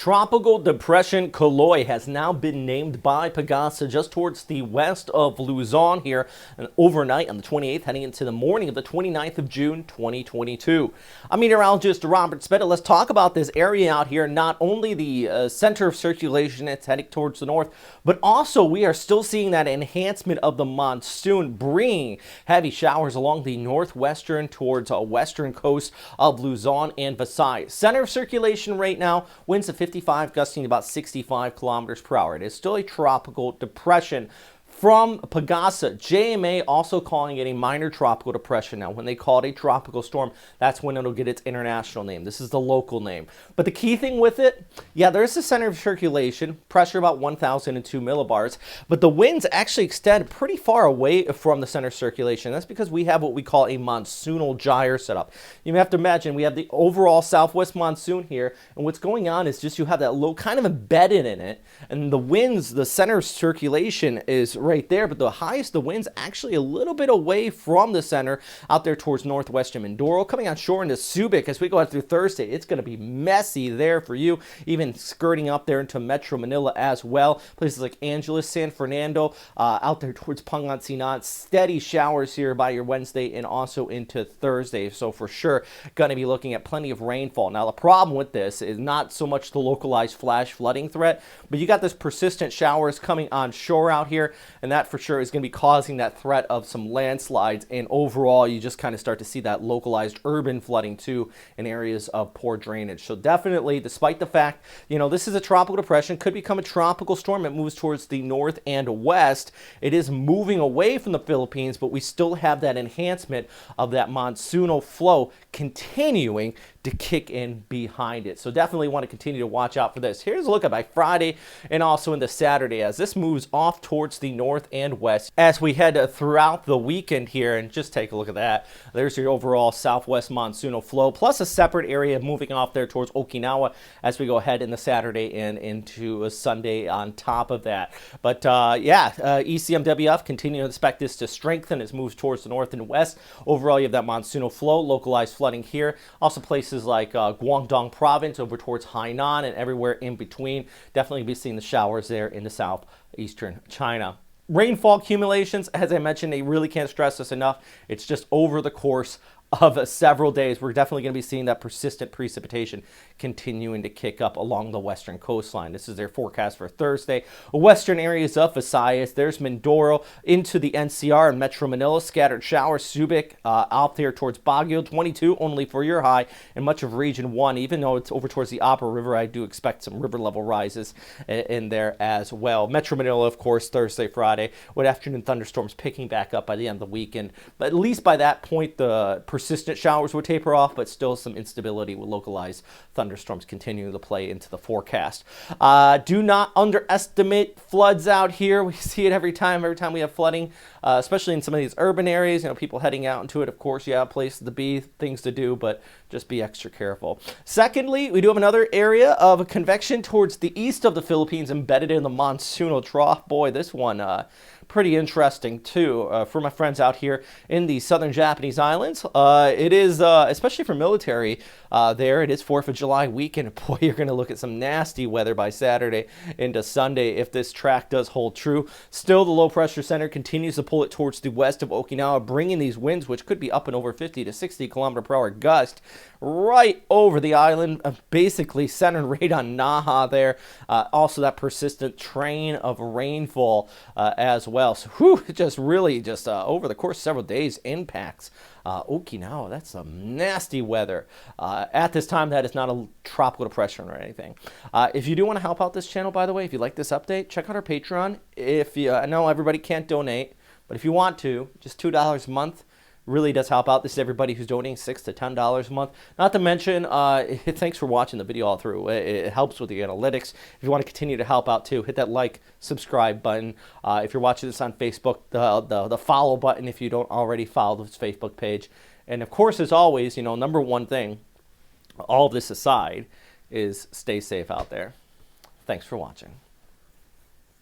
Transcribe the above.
Tropical Depression Caloy has now been named by Pagasa just towards the west of Luzon here and overnight on the 28th, heading into the morning of the 29th of June, 2022. I'm meteorologist Robert Spetta. Let's talk about this area out here, not only the center of circulation, it's heading towards the north, but also we are still seeing that enhancement of the monsoon, bringing heavy showers along the northwestern towards western coast of Luzon and Visayas. Center of circulation right now, winds of 55, gusting about 65 kilometers per hour. It is still a tropical depression. From Pagasa, JMA also calling it a minor tropical depression. Now, when they call it a tropical storm, that's when it'll get its international name. This is the local name. But the key thing with it, yeah, there's a center of circulation, pressure about 1,002 millibars, but the winds actually extend pretty far away from the center of circulation. That's because we have what we call a monsoonal gyre setup. You have to imagine we have the overall southwest monsoon here, and what's going on is just you have that low kind of embedded in it, and the winds, the center of circulation is right there, but the highest, the winds actually a little bit away from the center out there towards northwestern Mindoro, coming on shore into Subic as we go out through Thursday. It's going to be messy there for you, even skirting up there into Metro Manila as well. Places like Angeles, San Fernando, out there towards Pangasinan. Steady showers here by your Wednesday and also into Thursday. So for sure, going to be looking at plenty of rainfall. Now the problem with this is not so much the localized flash flooding threat, but you got this persistent showers coming on shore out here, and that for sure is going to be causing that threat of some landslides, and overall you just kind of start to see that localized urban flooding too in areas of poor drainage. So definitely, despite the fact, you know, this is a tropical depression, could become a tropical storm. It moves towards the north and west. It is moving away from the Philippines, but we still have that enhancement of that monsoonal flow continuing to kick in behind it. So definitely want to continue to watch out for this. Here's a look at by Friday and also into Saturday as this moves off towards the north and west as we head throughout the weekend here. And just take a look at that. There's your overall southwest monsoonal flow, plus a separate area moving off there towards Okinawa as we go ahead in the Saturday and into a Sunday on top of that. But ECMWF continuing to expect this to strengthen as it moves towards the north and west. Overall, you have that monsoonal flow, localized flooding here. Also places like Guangdong province over towards Hainan and everywhere in between. Definitely be seeing the showers there in the southeastern China. Rainfall accumulations, as I mentioned, they really can't stress this enough. It's just over the course of several days. We're definitely going to be seeing that persistent precipitation continuing to kick up along the western coastline. This is their forecast for Thursday. Western areas of Visayas, there's Mindoro into the NCR and Metro Manila. Scattered showers, Subic out there towards Bagyo, 22 only for your high, and much of Region 1. Even though it's over towards the Upper River, I do expect some river level rises in there as well. Metro Manila, of course, Thursday, Friday, with afternoon thunderstorms picking back up by the end of the weekend. But at least by that point, the persistent showers would taper off, but still some instability with localized thunderstorms continuing to play into the forecast. Do not underestimate floods out here. We see it every time we have flooding, especially in some of these urban areas. You know, people heading out into it. Of course, you have places to be, things to do, but just be extra careful. Secondly, we do have another area of convection towards the east of the Philippines embedded in the monsoonal trough. Boy, this one pretty interesting too for my friends out here in the southern Japanese islands. It is, especially for military there, it is 4th of July weekend. Boy, you're going to look at some nasty weather by Saturday into Sunday if this track does hold true. Still, the low pressure center continues to pull it towards the west of Okinawa, bringing these winds, which could be up and over 50 to 60 kilometer per hour gust, right over the island, basically centered right on Naha there. Also, that persistent train of rainfall as well. So, just really over the course of several days impacts Okinawa. That's some nasty weather. At this time, that is not a tropical depression or anything. If you do want to help out this channel, by the way, if you like this update, check out our Patreon. If you, I know everybody can't donate, but if you want to, just $2 a month really does help out. This is everybody who's donating $6 to $10 a month. Not to mention, thanks for watching the video all through. It helps with the analytics. If you want to continue to help out too, hit that like, subscribe button. If you're watching this on Facebook, the follow button if you don't already follow this Facebook page. And of course, as always, you know, number one thing, all of this aside, is stay safe out there. Thanks for watching.